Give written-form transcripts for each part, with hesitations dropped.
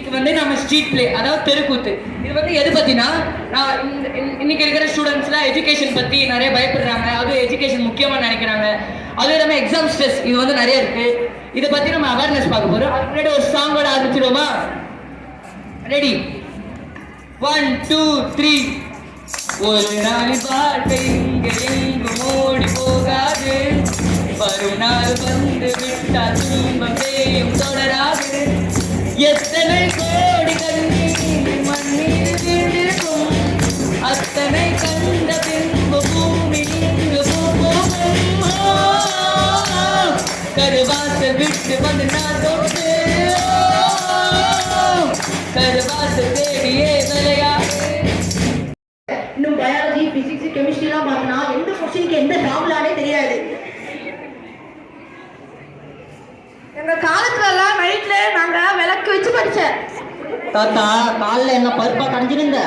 இது வந்து நம்ம ஸ்ட்ரீட் பிளே, அதாவது தெருக்கூத்து. இது வந்து எது பற்றினா, நான் இன்னைக்கு இருக்கிற ஸ்டூடெண்ட்ஸ்லாம் எஜுகேஷன் பற்றி நிறைய பயப்படுறாங்க. அதுவும் எஜுகேஷன் முக்கியமாக நினைக்கிறாங்க. அதுவும் இல்லாமல் எக்ஸாம் ஸ்ட்ரெஸ் இது வந்து நிறைய இருக்குது. இதை பற்றி நம்ம அவேர்னஸ் பார்க்க போகிறோம். அதுக்கு முன்னாடி ஒரு சாங்கோட ஆரம்பிச்சிடுவோமா? ரெடி? 1 2 3. ஒரு நாள் வாழ்க்கை இங்கே எங்கும் ஓடி போகாது, வரும் நாள் வந்து விட்டால் துன்பம் தொடராது. எத்தனை கோடி கண்ணீர் மண்ணீர் வீழ்ந்திருக்கும், அத்தனை கண்ட பின்பு பூமி இங்கு போகும். கருவாசல் விட்டு வந்து நான் தொட்டு, கருவாசல் தேடியே விளையாடு. இன்னும் பயாலஜி, பிசிக்ஸ், கெமிஸ்ட்ரிலாம் பார்த்தோம்னா எந்த கொஸ்டினுக்கு எந்த ஃபார்முலானே தெரியாது. எங்க காலத்துலலாம் நைட்ல நாங்க விளக்கு வச்சு படிச்சேன். தாத்தா காலில் என்ன பருப்பா கடைஞ்சிருந்த?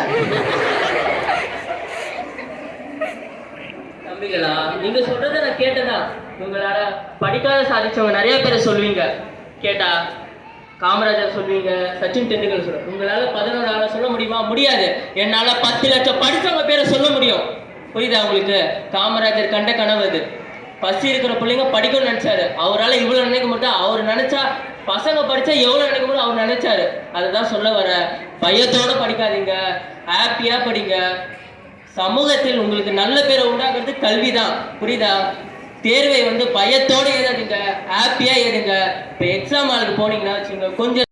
தம்பிகளா, நீங்க சொல்றத நான் கேட்டதா. உங்களால படிக்காத சாதிச்சவங்க நிறைய பேரை சொல்லுவீங்க. கேட்டா காமராஜர் சொல்லுவீங்க, சச்சின் டெண்டுல்கர் சொல்லுவீங்க. உங்களால 11 ஆளை சொல்ல முடியுமா? முடியாது. என்னால 10 லட்சம் படிச்சவங்க பேரை சொல்ல முடியும். புரியுதா உங்களுக்கு? காமராஜர் கண்ட கனவு அது. பசி இருக்கிற பிள்ளைங்க படிக்கணும்னு நினைச்சாரு. அவரால் இவ்வளவு நினைக்க மாட்டா. அவர் நினைச்சா பசங்க படிச்சா எவ்வளவு நினைக்க முடியும் அவர் நினைச்சாரு. அதுதான் சொல்ல வர. பயத்தோட படிக்காதீங்க, ஹாப்பியா படிங்க. சமூகத்தில் உங்களுக்கு நல்ல பேரை உண்டாக்குறது கல்வி தான். புரியுதா? தேர்வை வந்து பயத்தோடு எழுதாதீங்க, ஹாப்பியா எழுதுங்க. இப்போ எக்ஸாம் ஹாலுக்கு போனீங்கன்னா வச்சுங்க, கொஞ்சம்